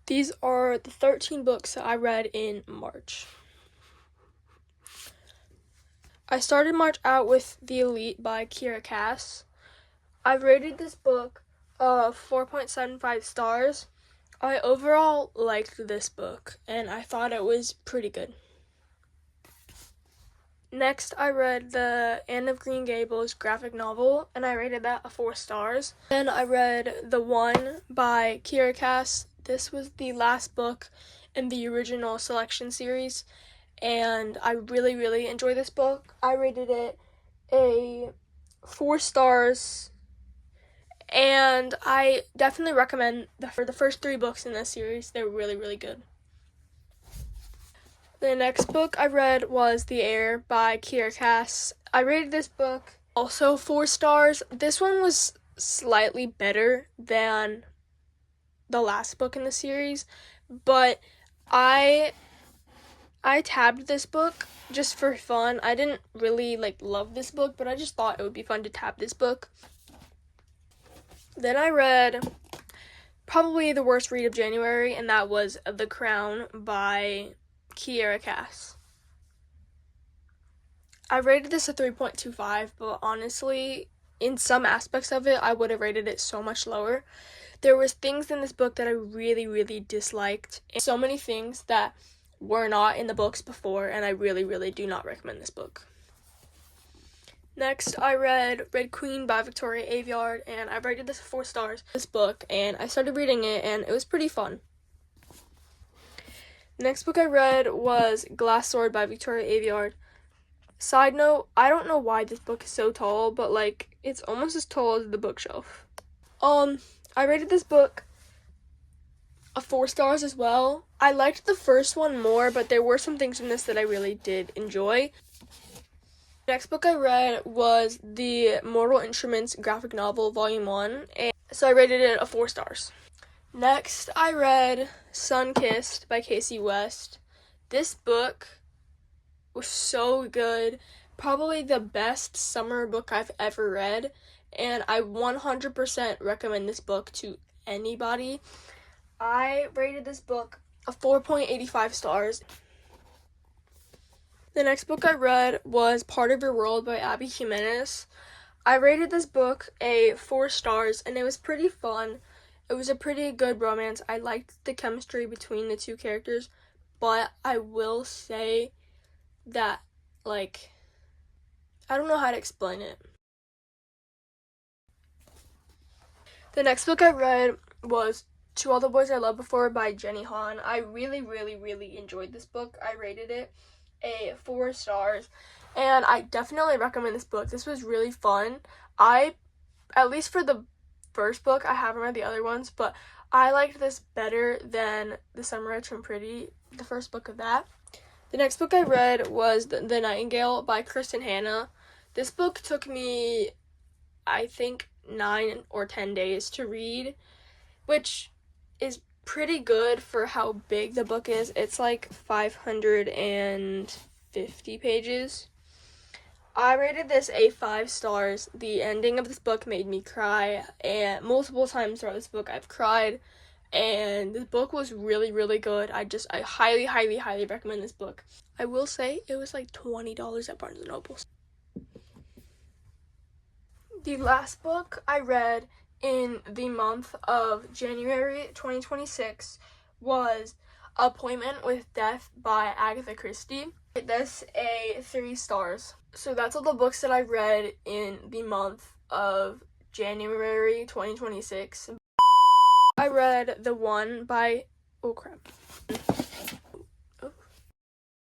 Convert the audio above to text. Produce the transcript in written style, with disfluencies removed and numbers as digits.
These are the 13 books that I read in March. I started March out with The Elite by Kiera Cass. I rated this book 4.75 stars. I overall liked this book, and I thought it was pretty good. Next, I read the Anne of Green Gables graphic novel, and I rated that 4 stars. Then I read The One by Kiera Cass. This was the last book in the original selection series, and I really, really enjoyed this book. I rated it 4 stars, and I definitely recommend for the first 3 books in this series. They're really, really good. The next book I read was The Heir by Kiera Cass. I rated this book also 4 stars. This one was slightly better than the last book in the series, but I tabbed this book just for fun. I didn't really love this book, but I just thought it would be fun to tab this book. Then I read probably the worst read of January, and that was The Crown by Kiera Cass. I rated this a 3.25, but honestly, in some aspects of it, I would have rated it so much lower. There was things in this book that I really, really disliked, and so many things that were not in the books before, and I really, really do not recommend this book. Next, I read Red Queen by Victoria Aveyard, and I rated this 4 stars. This book, and I started reading it, and it was pretty fun. The next book I read was Glass Sword by Victoria Aveyard. Side note, I don't know why this book is so tall, but it's almost as tall as the bookshelf. I rated this book 4 stars as well. I liked the first one more, but there were some things in this that I really did enjoy. The next book I read was the Mortal Instruments graphic novel, Volume 1, and so I rated it 4 stars. Next, I read Sunkissed by Casey West. This book was so good. Probably the best summer book I've ever read, and I 100% recommend this book to anybody. I rated this book 4.85 stars. The next book I read was Part of Your World by Abby Jimenez. I rated this book 4 stars, and it was pretty fun. It was a pretty good romance. I liked the chemistry between the 2 characters, but I will say that, I don't know how to explain it. The next book I read was To All the Boys I Loved Before by Jenny Han. I really, really, really enjoyed this book. I rated it 4 stars, and I definitely recommend this book. This was really fun. At least for the first book, I haven't read the other ones, but I liked this better than The Summer I Turned Pretty, the first book of that. The next book I read was The Nightingale by Kristen Hanna. This book took me, I think, 9 or 10 days to read, which is pretty good for how big the book is. It's 550 pages. I rated this 5 stars. The ending of this book made me cry, and multiple times throughout this book I've cried, and this book was really, really good. I highly, highly, highly recommend this book. I will say it was $20 at Barnes & Noble. The last book I read in the month of January 2026 was Appointment with Death by Agatha Christie. This 3 stars. So that's all the books that I read in the month of January 2026. I read The One by